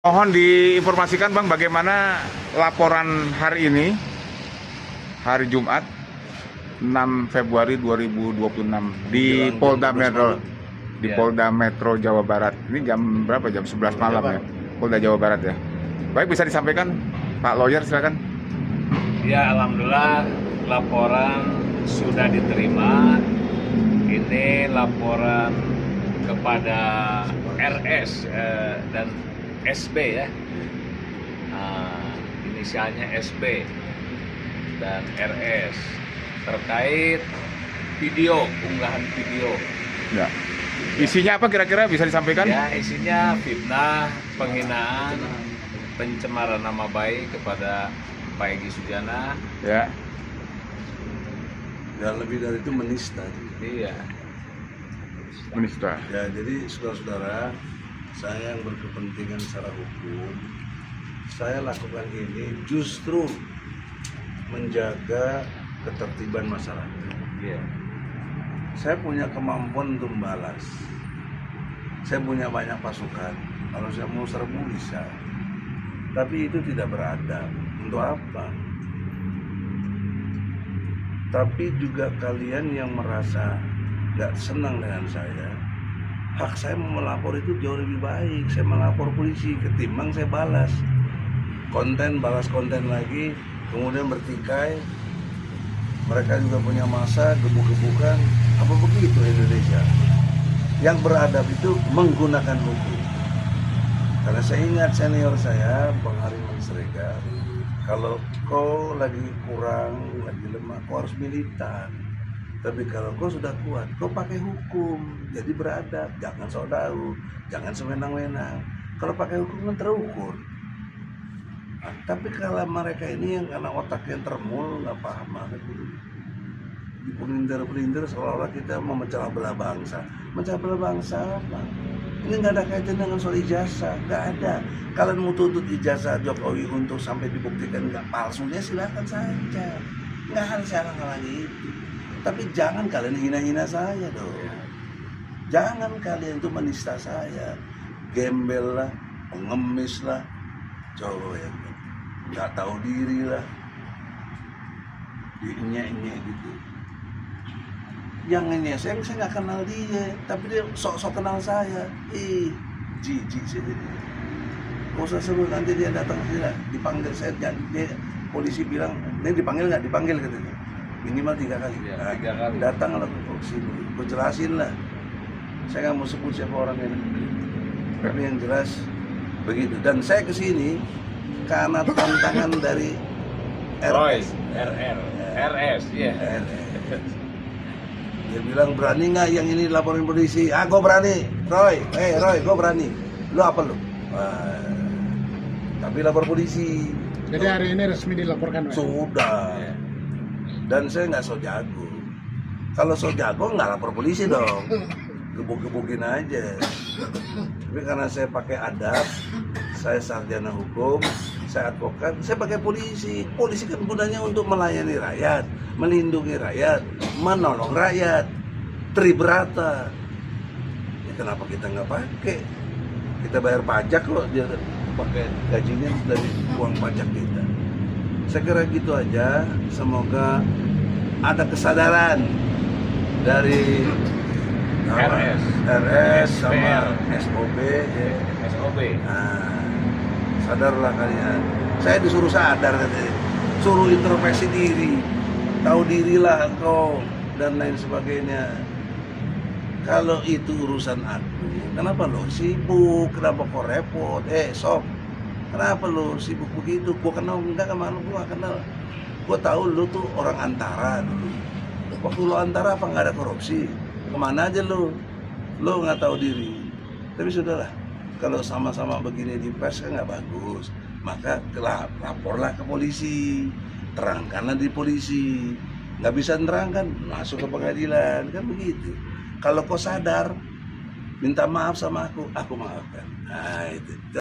Mohon diinformasikan Bang bagaimana laporan hari ini, hari Jumat 6 Februari 2026 di Polda Metro, Polda Metro Jawa Barat. Ini jam berapa? Jam 11 malam ya, Polda Jawa Barat ya. Baik, bisa disampaikan Pak Lawyer, silakan. Ya, alhamdulillah laporan sudah diterima. Ini laporan kepada RS dan SB ya, inisialnya SB dan RS terkait unggahan video. Ya. Isinya apa kira-kira bisa disampaikan? Ya, isinya fitnah, penghinaan, pencemaran nama baik kepada Pak Egy Sujana. Ya. Ya, lebih dari itu menista. Iya. Menista. Ya, jadi saudara-saudara, saya yang berkepentingan secara hukum, saya lakukan ini justru menjaga ketertiban masyarakat. Iya. Saya punya kemampuan untuk membalas. Saya punya banyak pasukan. Kalau saya mau serbu bisa. Tapi itu tidak beradab. Untuk apa? Tapi juga kalian yang merasa gak senang dengan saya, hak saya mau melapor itu jauh lebih baik. Saya melapor polisi ketimbang saya balas konten lagi, kemudian bertikai. Mereka juga punya masa gebuk-gebukan. Apa begitu Indonesia? Yang beradab itu menggunakan hukum. Karena saya ingat senior saya, Bang Hariman Siregar, kalau kau lagi kurang, lagi lemah, kau harus militan. Tapi kalau kau sudah kuat, kau pakai hukum. Jadi beradab, jangan sok tahu, jangan sewenang-wenang. Kalau pakai hukum kan terukur. Nah, tapi kalau mereka ini yang karena otaknya termul, nggak paham banget itu. Dipelintir-pelintir seolah-olah kita mau memecah belah bangsa. Memecah belah bangsa apa? Ini nggak ada kaitan dengan soal ijazah, nggak ada. Kalian mau tuntut ijazah Jokowi untuk sampai dibuktikan nggak palsunya, silakan saja. Nggak harus halang-halangi itu. Tapi jangan kalian hina-hina saya dong. Jangan kalian itu menista saya. Gembel lah, pengemis lah, cowok yang nggak tahu diri lah, diinya-inya gitu. Yang ini saya nggak kenal dia, tapi dia sok-sok kenal saya. Jijik sih dia. Gak usah seru, nanti dia datang sini, dipanggil saya. Dia polisi bilang, ini dipanggil nggak? Dipanggil katanya. Minimal 3 kali. Ya, Nah, 3 kali. datanglah ke sini, gue jelasin lah. Saya nggak mau sebut siapa orangnya, tapi yang jelas begitu. Dan saya kesini karena tantangan dari Roy, RS. RS, ya. Dia bilang, berani nggak yang ini laporin polisi? Ah, gue berani. Roy, gue berani. Lu apa lu? Tapi lapor polisi. Jadi hari ini resmi dilaporkan, Pak? Sudah. Dan saya nggak so jago. Kalau so jago nggak lapor polisi dong. Gebuk-gebukin aja. Tapi karena saya pakai adab, saya sarjana hukum, saya advokat, saya pakai polisi. Polisi kan gunanya untuk melayani rakyat, melindungi rakyat, menolong rakyat, tribrata. Ya, kenapa kita nggak pakai? Kita bayar pajak loh, dia pakai gajinya dari uang pajak kita. Saya kira gitu aja. Semoga ada kesadaran dari RS sama SOB ya. SOB. Nah, sadarlah kalian. Saya disuruh sadar katanya. Suruh introspeksi diri. Tahu dirilah engkau dan lain sebagainya. Kalau itu urusan aku, kenapa lo sibuk? Kenapa kok repot? Sob, kenapa lo sibuk begitu? Gua kenal enggak sama lo? Gua kenal. Gua tahu lo tuh orang antara dulu. Waktu lo antara apa nggak ada korupsi? Kemana aja lo? Lo nggak tahu diri. Tapi sudahlah. Kalau sama-sama begini di pers kan nggak bagus. Maka laporlah ke polisi. Terangkanlah di polisi. Nggak bisa nerangkan, masuk ke pengadilan. Kan begitu. Kalau kau sadar, minta maaf sama aku maafkan. Nah itu.